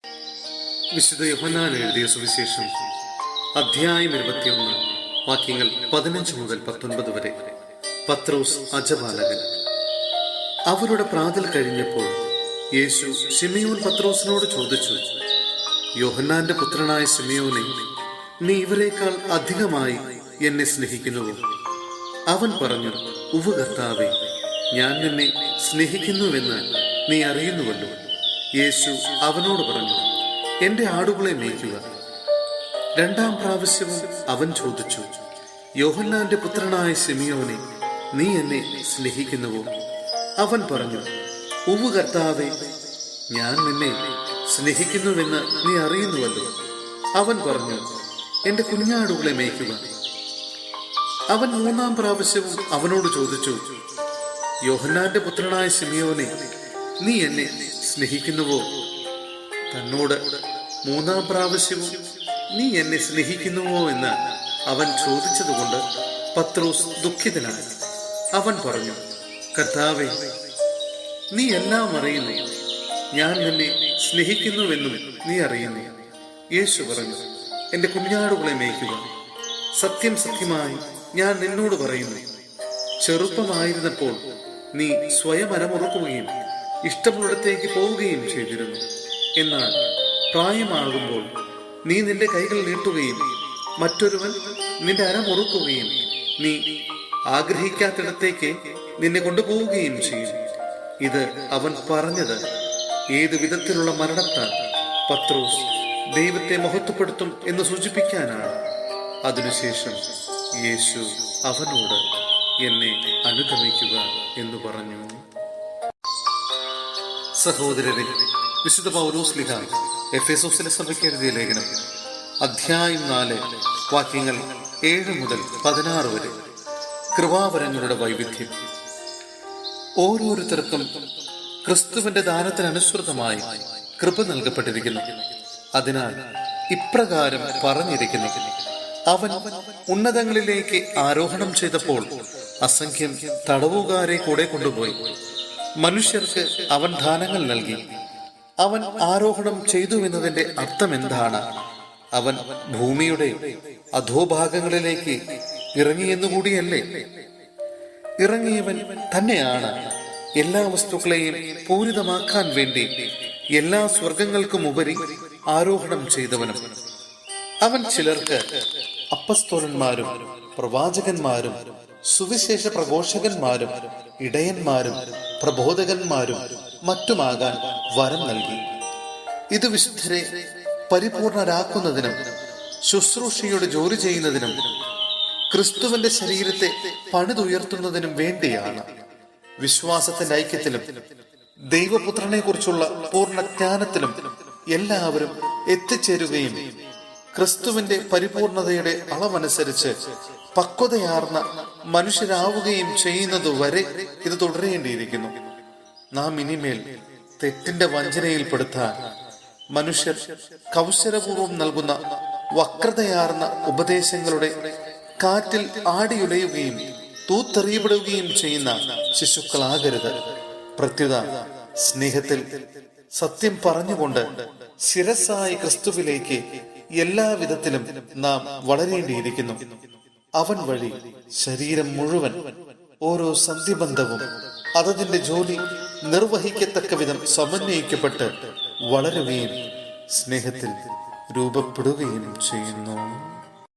വിശുദ്ധ യോഹന്നാൻ എഴുതിയ സുവിശേഷം അധ്യായം 21 വാക്യങ്ങൾ 15 മുതൽ 19 വരെ. പത്രോസ് അജപാലകൻ. അവരുടെ പ്രാതൽ കഴിഞ്ഞപ്പോൾ യേശു ശിമയോൻ പത്രോസിനോട് ചോദിച്ചു, യോഹന്നാന്റെ പുത്രനായ ശിമയോനെ, നീ ഇവരെക്കാൾ അധികമായി എന്നെ സ്നേഹിക്കുന്നുവോ? അവൻ പറഞ്ഞു, ഉവ്വ് കർത്താവേ, ഞാൻ നിന്നെ സ്നേഹിക്കുന്നുവെന്ന് നീ അറിയുന്നുവല്ലോ. യേശു അവനോട് പറഞ്ഞു, എന്റെ ആടുകളെ മേയ്ക്കുക. രണ്ടാം പ്രാവശ്യവും അവൻ ചോദിച്ചു, യോഹന്നാന്റെ പുത്രനായ ശിമയോനെ, നീ എന്നെ സ്നേഹിക്കുന്നുവോ? അവൻ പറഞ്ഞു, ഉവ്വ് കർത്താവേ, ഞാൻ നിന്നെ സ്നേഹിക്കുന്നുവെന്ന് നീ അറിയുന്നുവല്ലോ. അവൻ പറഞ്ഞു, എന്റെ കുഞ്ഞാടുകളെ മേയ്ക്കുക. അവൻ മൂന്നാം പ്രാവശ്യവും അവനോട് ചോദിച്ചു, യോഹന്നാന്റെ പുത്രനായ ശിമയോനെ, നീ എന്നെ സ്നേഹിക്കുന്നുവോ? തന്നോട് മൂന്നാം പ്രാവശ്യവും നീ എന്നെ സ്നേഹിക്കുന്നുവോ എന്ന് അവൻ ചോദിച്ചതുകൊണ്ട് പത്രോസ് ദുഃഖിതനായി. അവൻ പറഞ്ഞു, കർത്താവേ, നീ എല്ലാം അറിയുന്നു, ഞാൻ നിന്നെ സ്നേഹിക്കുന്നുവെന്നും നീ അറിയുന്നു. യേശു പറഞ്ഞു, എന്റെ കുഞ്ഞാടുകളെ മേയ്ക്കുക. സത്യം സത്യമായി ഞാൻ നിന്നോട് പറയുന്നു, ചെറുപ്പമായിരുന്നപ്പോൾ നീ സ്വയം അരമുറുക്കുകയും ഇഷ്ടമുള്ളിടത്തേക്ക് പോവുകയും ചെയ്തിരുന്നു. എന്നാൽ പ്രായമാകുമ്പോൾ നീ നിന്റെ കൈകൾ നീട്ടുകയും മറ്റൊരുവൻ നിന്റെ അരമുറുക്കുകയും നീ ആഗ്രഹിക്കാത്തിടത്തേക്ക് നിന്നെ കൊണ്ടുപോവുകയും ചെയ്യും. ഇത് അവൻ പറഞ്ഞത് ഏതു വിധത്തിലുള്ള മരണത്താൽ പത്രോസ് ദൈവത്തെ മഹത്വപ്പെടുത്തും എന്ന് സൂചിപ്പിക്കാനാണ്. അതിനുശേഷം യേശു അവനോട്, എന്നെ അനുഗമിക്കുക എന്ന് പറഞ്ഞു. സഹോദരരെ, വിശുദ്ധ പൗലോസ്ലീഹ എഫെസോസിലെ സഭയ്ക്ക് എഴുതിയ ലേഖനം അധ്യായം 4 വാക്യങ്ങൾ 7 മുതൽ 16 വരെ. കൃപാവരങ്ങളുടെ വൈവിധ്യം. ഓരോരുത്തർക്കും ക്രിസ്തുവിന്റെ ദാനത്തിനനുസൃതമായി കൃപ നൽകപ്പെട്ടിരിക്കുന്നു. അതിനാൽ ഇപ്രകാരം പറഞ്ഞിരിക്കുന്നു, അവൻ ഉന്നതങ്ങളിലേക്ക് ആരോഹണം ചെയ്തപ്പോൾ അസംഖ്യം തടവുകാരെ കൂടെ കൊണ്ടുപോയി. മനുഷ്യർക്ക് അവൻ ദാനങ്ങൾ നൽകി. അവൻ ആരോഹണം ചെയ്തുവെന്നതിന്റെ അർത്ഥം എന്താണ്? അവൻ ഭൂമിയുടെ അധോഭാഗങ്ങളിലേക്ക് ഇറങ്ങിയെന്നുകൂടിയല്ലേ? ഇറങ്ങിയവൻ തന്നെയാണ് എല്ലാ വസ്തുക്കളെയും പൂരിതമാക്കാൻ വേണ്ടി എല്ലാ സ്വർഗങ്ങൾക്കും ഉപരി ആരോഹണം ചെയ്തവനും. അവൻ ചിലർക്ക് അപ്പസ്തോലന്മാരും പ്രവാചകന്മാരും സുവിശേഷ പ്രഘോഷകന്മാരും ഇടയന്മാരും പ്രബോധകന്മാരും മറ്റുമാകാൻ വരം നൽകി. ഇത് വിശുദ്ധരെ പരിപൂർണരാക്കുന്നതിനും ശുശ്രൂഷയുടെ ജോലി ചെയ്യുന്നതിനും ക്രിസ്തുവിന്റെ ശരീരത്തെ പണിതുയർത്തുന്നതിനും വേണ്ടിയാണ്. വിശ്വാസത്തിന്റെ ഐക്യത്തിലും ദൈവപുത്രനെ കുറിച്ചുള്ള പൂർണ്ണ ജ്ഞാനത്തിലും എല്ലാവരും എത്തിച്ചേരുകയും ക്രിസ്തുവിന്റെ പരിപൂർണതയുടെ അളവനുസരിച്ച് പക്വതയാർന്ന മനുഷ്യരാവുകയും ചെയ്യുന്നതുവരെ ഇത് തുടരേണ്ടിയിരിക്കുന്നു. നാം ഇനിമേൽ തെറ്റിന്റെ വഞ്ചനയിൽപ്പെടുത്താൻ മനുഷ്യർ കൗശലപൂർവം നൽകുന്ന വക്രതയാർന്ന ഉപദേശങ്ങളുടെ കാറ്റിൽ ആടിയുലയുകയും തൂത്തെറിയപ്പെടുകയും ചെയ്യുന്ന ശിശുക്കളാകരുത്. പ്രത്യുത സ്നേഹത്തിൽ സത്യം പറഞ്ഞുകൊണ്ട് ശിരസ്സായ ക്രിസ്തുവിലേക്ക് എല്ലാവിധത്തിലും നാം വളരേണ്ടിയിരിക്കുന്നു. അവൻ വഴി ശരീരം മുഴുവൻ ഓരോ സന്ധിബന്ധവും അതതിന്റെ ജോലി നിർവഹിക്കത്തക്ക വിധം സമന്വയിക്കപ്പെട്ട് വളരുകയും സ്നേഹത്തിൽ രൂപപ്പെടുകയും ചെയ്യുന്നു.